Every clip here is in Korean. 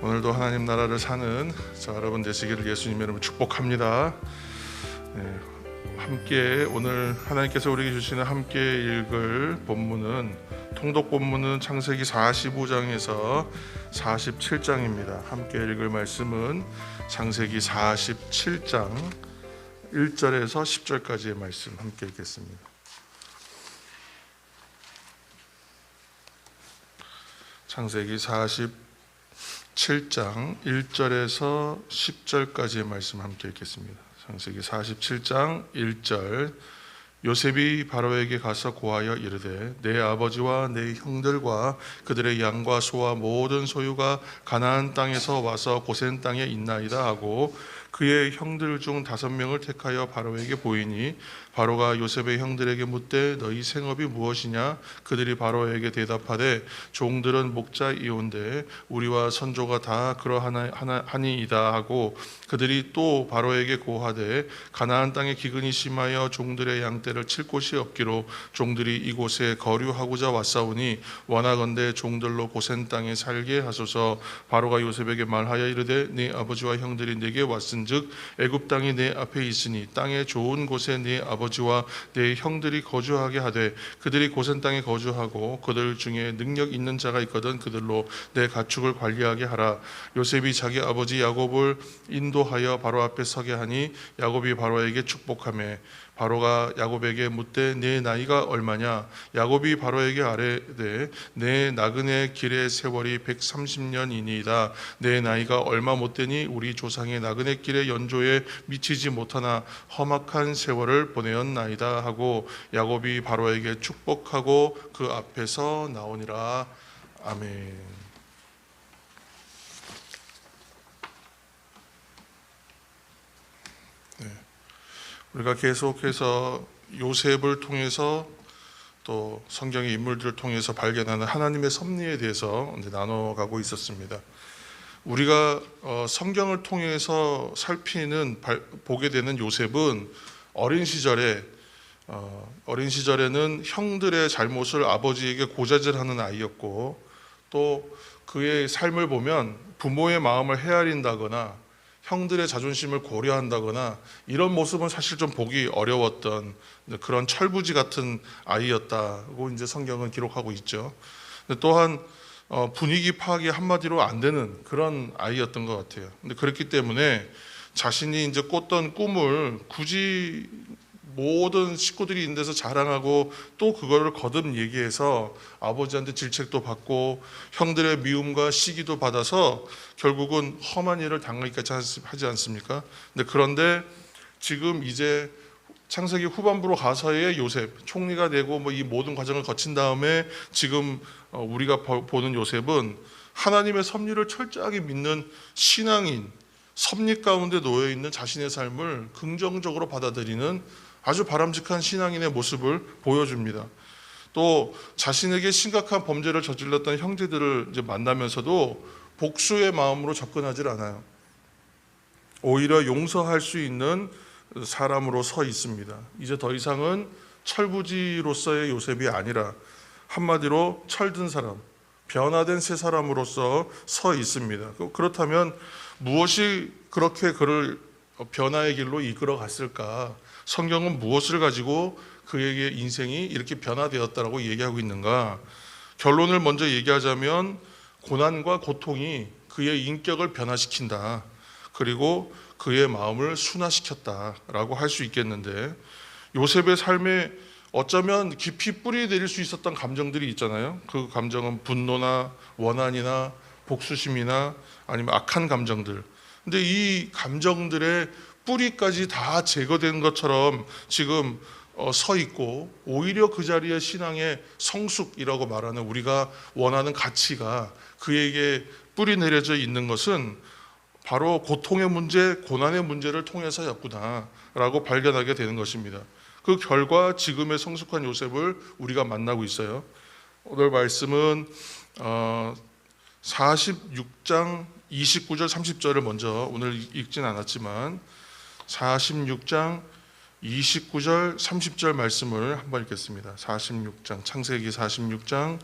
오늘도 하나님 나라를 사는 저 여러분 되시기를 예수님 이름으로 축복합니다. 함께 오늘 하나님께서 우리에게 주시는 함께 읽을 본문은 통독 본문은 창세기 45장에서 47장입니다. 함께 읽을 말씀은 창세기 47장 1절에서 10절까지의 말씀 함께 읽겠습니다. 창세기 47장 1절에서 10절까지의 말씀 함께 읽겠습니다. 창세기 47장 1절. 요셉이 바로에게 가서 고하여 이르되 내 아버지와 내 형들과 그들의 양과 소와 모든 소유가 가나안 땅에서 와서 고센 땅에 있나이다 하고 그의 형들 중 5명을 택하여 바로에게 보이니 바로가 요셉의 형들에게 묻되 너희 생업이 무엇이냐? 그들이 바로에게 대답하되 종들은 목자이온데 우리와 선조가 다 그러하니이다 하고 그들이 또 바로에게 고하되 가나안 땅에 기근이 심하여 종들의 양떼를 칠 곳이 없기로 종들이 이곳에 거류하고자 왔사오니 원하건대 종들로 고센 땅에 살게 하소서. 바로가 요셉에게 말하여 이르되 네 아버지와 형들이 내게 왔은즉 애굽 땅이 내 앞에 있으니 땅의 좋은 곳에 네 아버지와 내 형들이 거주하게 하되 그들이 고센 땅에 거주하고 그들 중에 능력 있는 자가 있거든 그들로 내 가축을 관리하게 하라. 요셉이 자기 아버지 야곱을 인도하여 바로 앞에 서게 하니 야곱이 바로에게 축복하며 바로가 야곱에게 묻되 내 나이가 얼마냐? 야곱이 바로에게 아뢰되 내 나그네 길의 세월이 130년이니이다. 내 나이가 얼마 못되니 우리 조상의 나그네 길의 연조에 미치지 못하나 험악한 세월을 보내었나이다 하고 야곱이 바로에게 축복하고 그 앞에서 나오니라. 아멘. 우리가 계속해서 요셉을 통해서 또 성경의 인물들을 통해서 발견하는 하나님의 섭리에 대해서 나눠가고 있었습니다. 우리가 성경을 통해서 보게 되는 요셉은 어린 시절에는 형들의 잘못을 아버지에게 고자질하는 아이였고 또 그의 삶을 보면 부모의 마음을 헤아린다거나 형들의 자존심을 고려한다거나 이런 모습은 사실 좀 보기 어려웠던 그런 철부지 같은 아이였다고 이제 성경은 기록하고 있죠. 또한 분위기 파악이 한마디로 안 되는 그런 아이였던 것 같아요. 근데 그렇기 때문에 자신이 이제 꿨던 꿈을 굳이 모든 식구들이 있는 데서 자랑하고 또 그거를 거듭 얘기해서 아버지한테 질책도 받고 형들의 미움과 시기도 받아서 결국은 험한 일을 당하기까지 하지 않습니까? 그런데 지금 이제 창세기 후반부로 가서의 요셉, 총리가 되고 이 모든 과정을 거친 다음에 지금 우리가 보는 요셉은 하나님의 섭리를 철저하게 믿는 신앙인, 섭리 가운데 놓여 있는 자신의 삶을 긍정적으로 받아들이는 아주 바람직한 신앙인의 모습을 보여줍니다. 또 자신에게 심각한 범죄를 저질렀던 형제들을 이제 만나면서도 복수의 마음으로 접근하지 않아요. 오히려 용서할 수 있는 사람으로 서 있습니다. 이제 더 이상은 철부지로서의 요셉이 아니라 한마디로 철든 사람, 변화된 새 사람으로서 서 있습니다. 그렇다면 무엇이 그렇게 그를 변화의 길로 이끌어 갔을까? 성경은 무엇을 가지고 그에게 인생이 이렇게 변화되었다라고 얘기하고 있는가? 결론을 먼저 얘기하자면 고난과 고통이 그의 인격을 변화시킨다. 그리고 그의 마음을 순화시켰다라고 할 수 있겠는데 요셉의 삶에 어쩌면 깊이 뿌리 내릴 수 있었던 감정들이 있잖아요. 그 감정은 분노나 원한이나 복수심이나 아니면 악한 감정들. 근데 이 감정들의 뿌리까지 다 제거된 것처럼 지금 서 있고 오히려 그 자리에 신앙의 성숙이라고 말하는 우리가 원하는 가치가 그에게 뿌리 내려져 있는 것은 바로 고통의 문제, 고난의 문제를 통해서였구나 라고 발견하게 되는 것입니다. 그 결과 지금의 성숙한 요셉을 우리가 만나고 있어요. 오늘 말씀은 46장 29절 30절을 먼저 오늘 읽진 않았지만 46장 29절 30절 말씀을 한번 읽겠습니다. 46장 창세기 46장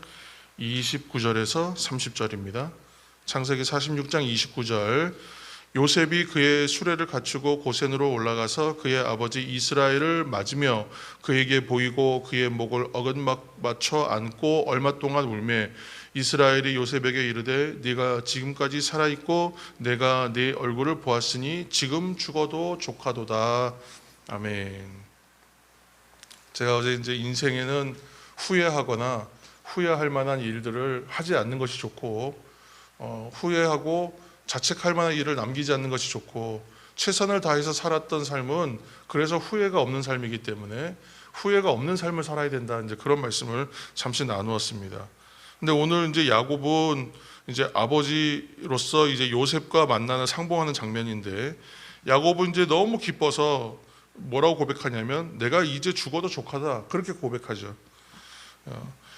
29절에서 30절입니다. 창세기 46장 29절, 요셉이 그의 수레를 갖추고 고센으로 올라가서 그의 아버지 이스라엘을 맞으며 그에게 보이고 그의 목을 어긋맞춰 안고 얼마 동안 울매 이스라엘이 요셉에게 이르되 네가 지금까지 살아있고 내가 네 얼굴을 보았으니 지금 죽어도 조카도다. 아멘. 제가 어제 이제 인생에는 후회하거나 후회할 만한 일들을 하지 않는 것이 좋고 후회하고 자책할 만한 일을 남기지 않는 것이 좋고 최선을 다해서 살았던 삶은 그래서 후회가 없는 삶이기 때문에 후회가 없는 삶을 살아야 된다. 이제 그런 말씀을 잠시 나누었습니다. 근데 오늘 이제 야곱은 이제 아버지로서 이제 요셉과 만나는 상봉하는 장면인데 야곱은 이제 너무 기뻐서 뭐라고 고백하냐면 내가 이제 죽어도 조카다. 그렇게 고백하죠.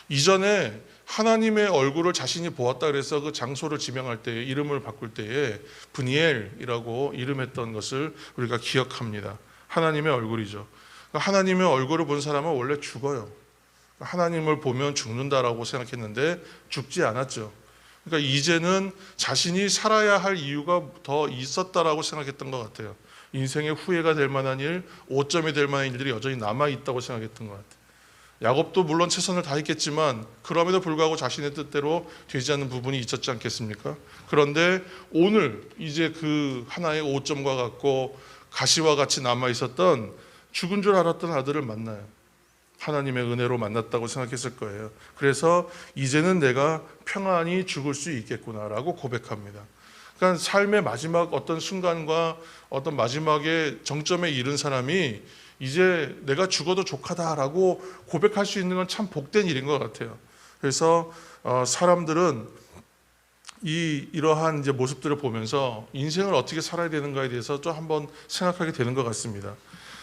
이전에 하나님의 얼굴을 자신이 보았다 그래서 그 장소를 지명할 때 이름을 바꿀 때에 브니엘이라고 이름했던 것을 우리가 기억합니다. 하나님의 얼굴이죠. 하나님의 얼굴을 본 사람은 원래 죽어요. 하나님을 보면 죽는다라고 생각했는데 죽지 않았죠. 그러니까 이제는 자신이 살아야 할 이유가 더 있었다라고 생각했던 것 같아요. 인생의 후회가 될 만한 일, 오점이 될 만한 일들이 여전히 남아있다고 생각했던 것 같아요. 야곱도 물론 최선을 다했겠지만 그럼에도 불구하고 자신의 뜻대로 되지 않는 부분이 있었지 않겠습니까? 그런데 오늘 이제 그 하나의 오점과 같고 가시와 같이 남아있었던 죽은 줄 알았던 아들을 만나요. 하나님의 은혜로 만났다고 생각했을 거예요. 그래서 이제는 내가 평안히 죽을 수 있겠구나라고 고백합니다. 그러니까 삶의 마지막 어떤 순간과 어떤 마지막의 정점에 이른 사람이 이제 내가 죽어도 조카다라고 고백할 수 있는 건 참 복된 일인 것 같아요. 그래서 사람들은 이러한 이제 모습들을 보면서 인생을 어떻게 살아야 되는가에 대해서 좀 한번 생각하게 되는 것 같습니다.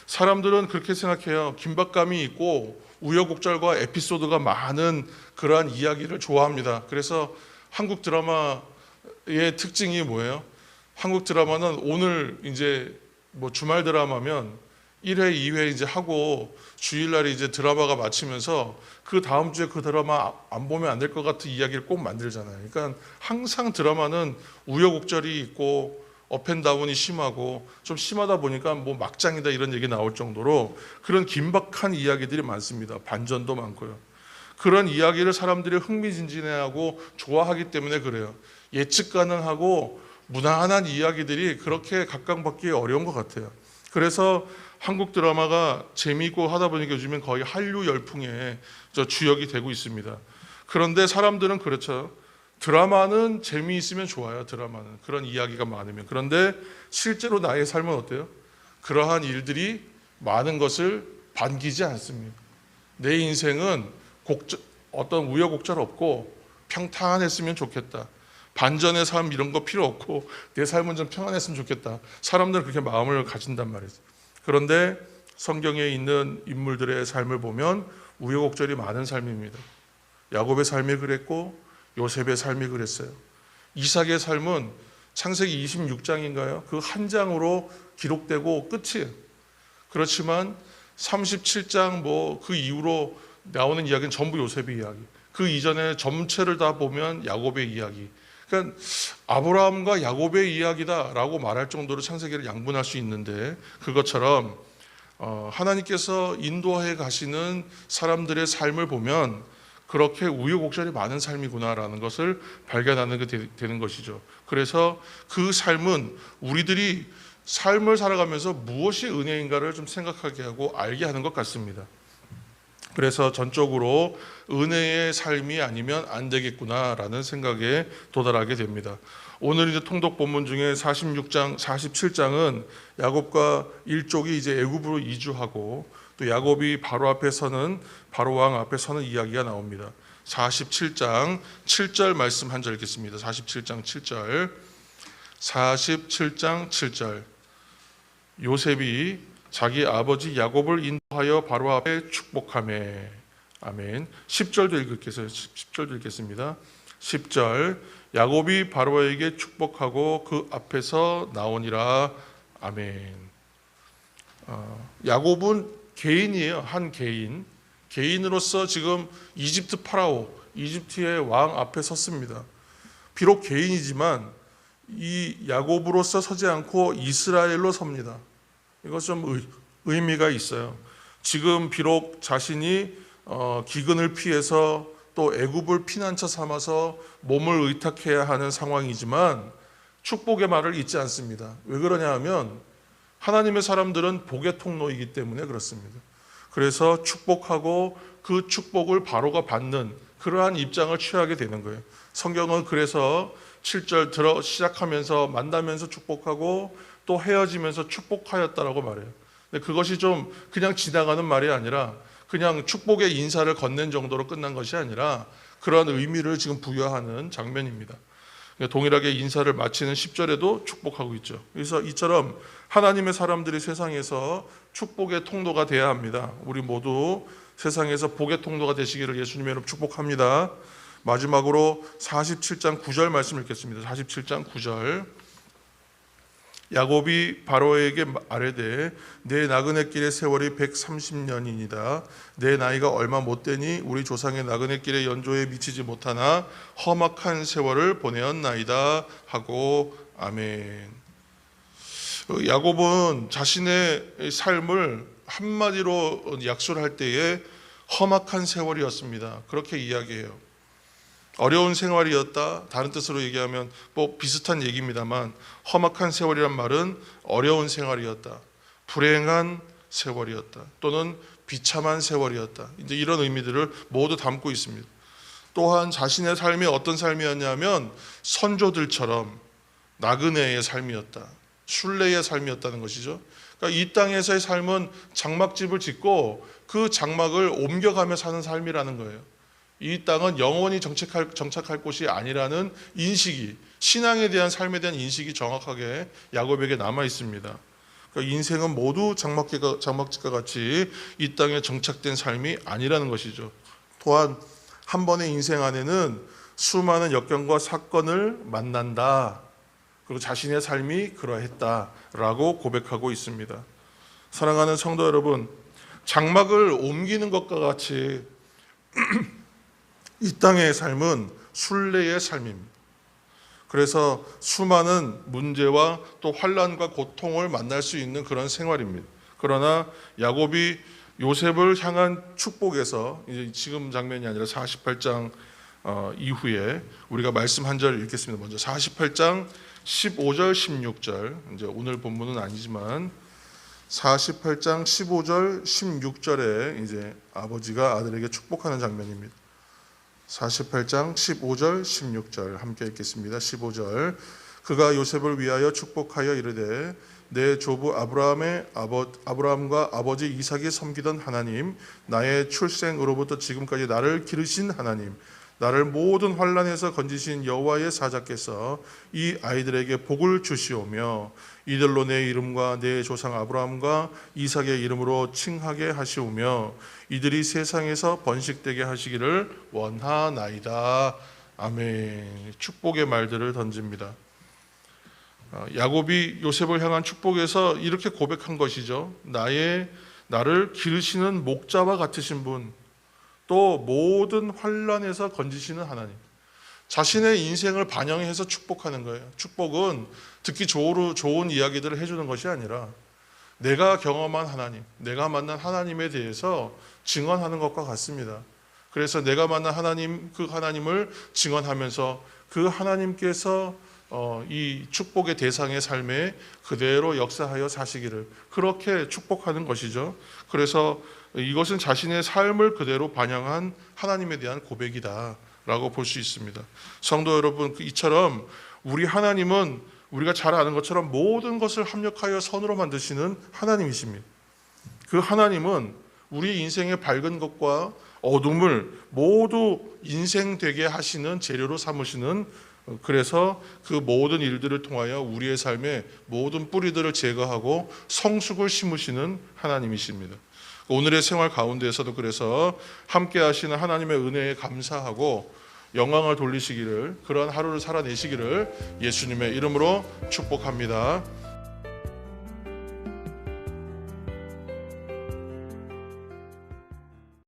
사람들은 그렇게 생각해요. 긴박감이 있고 우여곡절과 에피소드가 많은 그러한 이야기를 좋아합니다. 그래서 한국 드라마의 특징이 뭐예요? 한국 드라마는 오늘 이제 뭐 주말 드라마면 1회, 2회 이제 하고 주일날에 이제 드라마가 마치면서 그 다음 주에 그 드라마 안 보면 안 될 것 같은 이야기를 꼭 만들잖아요. 그러니까 항상 드라마는 우여곡절이 있고 업앤다운이 심하고 좀 심하다 보니까 뭐 막장이다 이런 얘기 나올 정도로 그런 긴박한 이야기들이 많습니다. 반전도 많고요. 그런 이야기를 사람들이 흥미진진해하고 좋아하기 때문에 그래요. 예측 가능하고 무난한 이야기들이 그렇게 각광받기 어려운 것 같아요. 그래서 한국 드라마가 재미있고 하다 보니까 요즘엔 거의 한류 열풍의 주역이 되고 있습니다. 그런데 사람들은 그렇죠. 드라마는 재미있으면 좋아요. 드라마는 그런 이야기가 많으면. 그런데 실제로 나의 삶은 어때요? 그러한 일들이 많은 것을 반기지 않습니다. 내 인생은 어떤 우여곡절 없고 평탄했으면 좋겠다. 반전의 삶 이런 거 필요 없고 내 삶은 좀 평안했으면 좋겠다. 사람들은 그렇게 마음을 가진단 말이죠. 그런데 성경에 있는 인물들의 삶을 보면 우여곡절이 많은 삶입니다. 야곱의 삶이 그랬고 요셉의 삶이 그랬어요. 이삭의 삶은 창세기 26장인가요? 그 한 장으로 기록되고 끝이에요. 그렇지만 37장 그 이후로 나오는 이야기는 전부 요셉의 이야기. 그 이전에 전체를 다 보면 야곱의 이야기. 그러니까 아브라함과 야곱의 이야기다라고 말할 정도로 창세기를 양분할 수 있는데 그것처럼 하나님께서 인도해 가시는 사람들의 삶을 보면 그렇게 우여곡절이 많은 삶이구나라는 것을 발견하는 게 되는 것이죠. 그래서 그 삶은 우리들이 삶을 살아가면서 무엇이 은혜인가를 좀 생각하게 하고 알게 하는 것 같습니다. 그래서 전적으로 은혜의 삶이 아니면 안 되겠구나라는 생각에 도달하게 됩니다. 오늘 이제 통독 본문 중에 46장, 47장은 야곱과 일족이 이제 애굽으로 이주하고 또 야곱이 바로 왕 앞에 서는 이야기가 나옵니다. 47장 7절 말씀 한 절 읽겠습니다. 47장 7절. 47장 7절. 요셉이 자기 아버지 야곱을 인도하여 바로 앞에 축복하매. 아멘. 10절도 읽겠습니다. 10절. 야곱이 바로에게 축복하고 그 앞에서 나오니라. 아멘. 야곱은 개인이에요. 한 개인. 개인으로서 지금 이집트 파라오, 이집트의 왕 앞에 섰습니다. 비록 개인이지만 이 야곱으로서 서지 않고 이스라엘로 섭니다. 이것 좀 의미가 있어요. 지금 비록 자신이 기근을 피해서 또 애굽을 피난처 삼아서 몸을 의탁해야 하는 상황이지만 축복의 말을 잊지 않습니다. 왜 그러냐 하면 하나님의 사람들은 복의 통로이기 때문에 그렇습니다. 그래서 축복하고 그 축복을 바로가 받는 그러한 입장을 취하게 되는 거예요. 성경은 그래서 7절 들어 시작하면서 만나면서 축복하고 또 헤어지면서 축복하였다라고 말해요. 근데 그것이 좀 그냥 지나가는 말이 아니라 그냥 축복의 인사를 건넨 정도로 끝난 것이 아니라 그런 의미를 지금 부여하는 장면입니다. 동일하게 인사를 마치는 10절에도 축복하고 있죠. 그래서 이처럼 하나님의 사람들이 세상에서 축복의 통로가 되어야 합니다. 우리 모두 세상에서 복의 통로가 되시기를 예수님의 이름으로 축복합니다. 마지막으로 47장 9절 말씀 읽겠습니다. 47장 9절. 야곱이 바로에게 아뢰되 내 나그네 길의 세월이 130년이니이다. 내 나이가 얼마 못 되니 우리 조상의 나그네 길의 연조에 미치지 못하나 험악한 세월을 보내었나이다 하고 아멘. 야곱은 자신의 삶을 한마디로 약술할 때에 험악한 세월이었습니다. 그렇게 이야기해요. 어려운 생활이었다. 다른 뜻으로 얘기하면 뭐 비슷한 얘기입니다만 험악한 세월이란 말은 어려운 생활이었다. 불행한 세월이었다. 또는 비참한 세월이었다. 이제 이런 의미들을 모두 담고 있습니다. 또한 자신의 삶이 어떤 삶이었냐면 선조들처럼 나그네의 삶이었다. 순례의 삶이었다는 것이죠. 그러니까 이 땅에서의 삶은 장막집을 짓고 그 장막을 옮겨가며 사는 삶이라는 거예요. 이 땅은 영원히 정착할 곳이 아니라는 인식이, 신앙에 대한 삶에 대한 인식이 정확하게 야곱에게 남아 있습니다. 그러니까 인생은 모두 장막집과 같이 이 땅에 정착된 삶이 아니라는 것이죠. 또한 한 번의 인생 안에는 수많은 역경과 사건을 만난다. 그리고 자신의 삶이 그러했다라고 고백하고 있습니다. 사랑하는 성도 여러분, 장막을 옮기는 것과 같이 이 땅의 삶은 순례의 삶입니다. 그래서 수많은 문제와 또 환난과 고통을 만날 수 있는 그런 생활입니다. 그러나 야곱이 요셉을 향한 축복에서 이제 지금 장면이 아니라 48장 이후에 우리가 말씀 한 절 읽겠습니다. 먼저 48장 15절 16절, 이제 오늘 본문은 아니지만 48장 15절 16절에 이제 아버지가 아들에게 축복하는 장면입니다. 48장 15절 16절 함께 읽겠습니다. 15절. 그가 요셉을 위하여 축복하여 이르되 내 조부 아브라함과 아버지 이삭이 섬기던 하나님, 나의 출생으로부터 지금까지 나를 기르신 하나님, 나를 모든 환난에서 건지신 여호와의 사자께서 이 아이들에게 복을 주시오며 이들로 내 이름과 내 조상 아브라함과 이삭의 이름으로 칭하게 하시오며 이들이 세상에서 번식되게 하시기를 원하나이다. 아멘. 축복의 말들을 던집니다. 야곱이 요셉을 향한 축복에서 이렇게 고백한 것이죠. 나를 기르시는 목자와 같으신 분, 또 모든 환난에서 건지시는 하나님. 자신의 인생을 반영해서 축복하는 거예요. 축복은 듣기 좋은 이야기들을 해주는 것이 아니라 내가 경험한 하나님, 내가 만난 하나님에 대해서 증언하는 것과 같습니다. 그래서 내가 만난 하나님, 그 하나님을 증언하면서 그 하나님께서 이 축복의 대상의 삶에 그대로 역사하여 사시기를 그렇게 축복하는 것이죠. 그래서 이것은 자신의 삶을 그대로 반영한 하나님에 대한 고백이다 라고 볼 수 있습니다. 성도 여러분, 이처럼 우리 하나님은 우리가 잘 아는 것처럼 모든 것을 합력하여 선으로 만드시는 하나님이십니다. 그 하나님은 우리 인생의 밝은 것과 어둠을 모두 인생되게 하시는 재료로 삼으시는, 그래서 그 모든 일들을 통하여 우리의 삶의 모든 뿌리들을 제거하고 성숙을 심으시는 하나님이십니다. 오늘의 생활 가운데에서도 그래서 함께 하시는 하나님의 은혜에 감사하고 영광을 돌리시기를, 그러한 하루를 살아내시기를 예수님의 이름으로 축복합니다.